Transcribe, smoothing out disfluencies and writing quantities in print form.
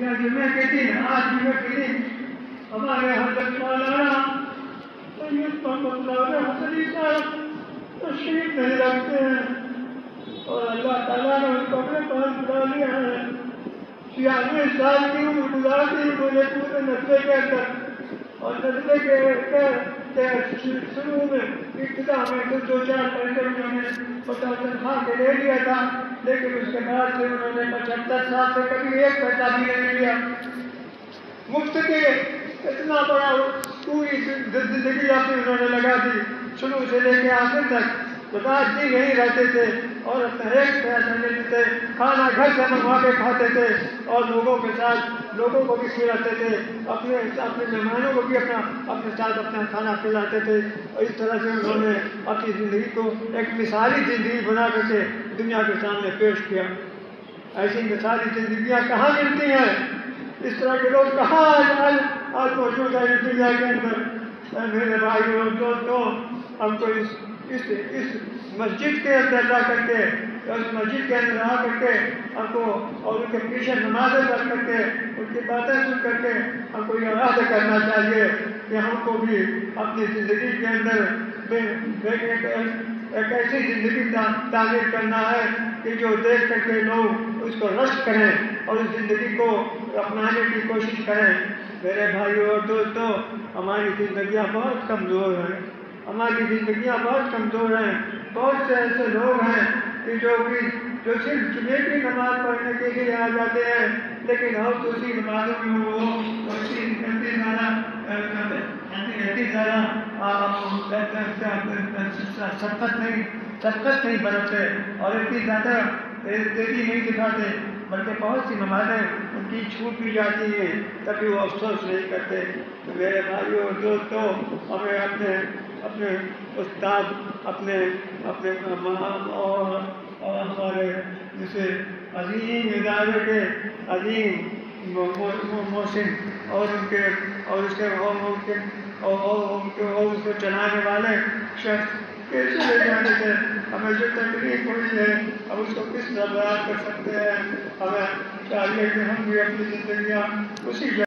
یا جمعے کے دن آج جمعے کے دن ہمارے حضرت مولانا سید محمد حسنی صاحب تشریف نہیں رکھتے ہیں اور اللہ تعالیٰ نے ان کو اپنے پاس بلا لیا ہے. 96 سال کی عمر گزار دی مجھے پورے نسلے کے اندر اور نسلے کے شروع میں ابتدا میں 2-4 پیسے انہوں نے پتا تنخواہ کے لے لیا تھا لیکن اس کے بعد سے انہوں نے 75 سال سے کبھی 1 پیسہ بھی نہیں لیا. مفت کے اتنا بڑا پوری زندگی اپنی انہوں نے لگا دی شروع سے لے کے آخر تک. بتا جی یہیں رہتے تھے اور اپنا ایک پیسہ لیتے تھے, کھانا گھر سے منگوا کے کھاتے تھے اور لوگوں کے ساتھ لوگوں کو بھی کھلاتے تھے, اپنے مہمانوں کو بھی اپنے ساتھ اپنا کھانا کھلاتے تھے. اور اس طرح سے انہوں نے اپنی زندگی کو ایک مثالی زندگی بنا کر کے دنیا کے سامنے پیش کیا. ایسی مثالی زندگیاں کہاں ملتی ہیں؟ اس طرح کے لوگ کہاں آج موجود ہیں اس دنیا کے اندر؟ میرے بھائی اور دوستوں, ہم کو اس مسجد کے اندر جا کر کے اس مسجد کے اندر آ کر کے ہم کو اور ان کے پیچھے نمازیں پڑھ کر کے ان کی باتیں سن کر کے ہم کو یہ یاد کرنا چاہیے کہ ہم کو بھی اپنی زندگی کے اندر ایک ایسی زندگی تعمیر کرنا ہے کہ جو دیکھ کر کے لوگ اس کو رشک کریں اور اس زندگی کو اپنانے کی کوشش کریں. میرے بھائیوں اور دوستوں, ہماری زندگیاں بہت کمزور ہیں, ہماری زندگیاں بہت کمزور ہیں. بہت سے ایسے لوگ ہیں کہ جو صرف جمعے کی نماز پڑھنے کے لیے آ جاتے ہیں لیکن اور دوسری نمازوں میں وہ سخت نہیں برتتے اور اتنی زیادہ تیزی نہیں دکھاتے, بلکہ بہت سی نمازیں ان کی چھوٹ بھی جاتی ہیں تبھی وہ افسوس نہیں کرتے. تو میرے بھائیوں اور دوستوں, ہمیں اپنے استاد اپنے اور ہمارے جسے عظیم ادارے کے عظیم محسن اور اس کو چلانے والے شخص کے چلے جانے سے ہمیں جو تکلیف ہوئی ہے ہم اس کو کس طرح بیان کر سکتے ہیں. ہمیں چاہیے کہ ہم بھی اپنی زندگیاں اسی